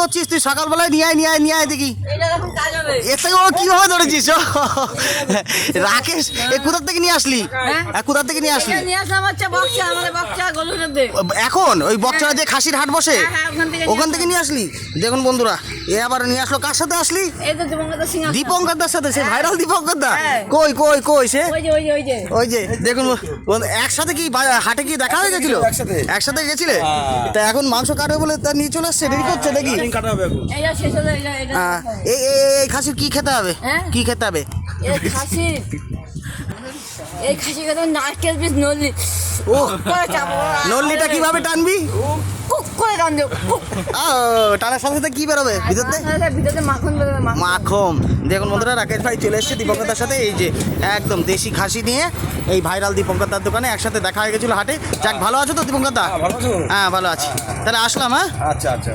করছিস তুই সকালবেলায় নিয়ে আয় দেখি। এর থেকে ও কিভাবে ধরেছিস? রাকেশ কোথা থেকে নিয়ে আসলি? কোথা থেকে নিয়ে আসলি? এখন ওই বকচা যে খাসির হাট বসে ওখান থেকে নিয়ে আসলি? দেখুন বন্ধুরা, এ আবার নিয়ে আসলো। কার সাথে আসলি? দীপঙ্কর দার সাথে। সে ভাইরাল দীপঙ্কর দা। কই সে? ওই যে দেখুন একসাথে কি হাটে কি দেখা হয়ে গেছিল? একসাথে গেছিলে? তা এখন মাংস কাটবে বলে তা নিয়ে চলে আসছে, দেরি করছে নাকি? এই খাসির কি খেতে হবে? কি খেতে হবে? এই খাসি খেতে নারকেল বীজ নলি। ও নল্লিটা কিভাবে টানবি? টানার সাথে সাথে কি বেরোবে ভিতরে মাখন। দেখুন বন্ধুরা, রাকেশ ভাই চলে এসেছে দীপঙ্কর দার সাথে। এই যে একদম দেশি খাসি নিয়ে এই ভাইরাল দীপঙ্কর দার দোকানে একসাথে দেখা হয়ে গেছিল হাটে। যাক, ভালো আছো তো দীপঙ্কর দা? হ্যাঁ ভালো আছি। তাহলে আসলাম। হ্যাঁ আচ্ছা আচ্ছা।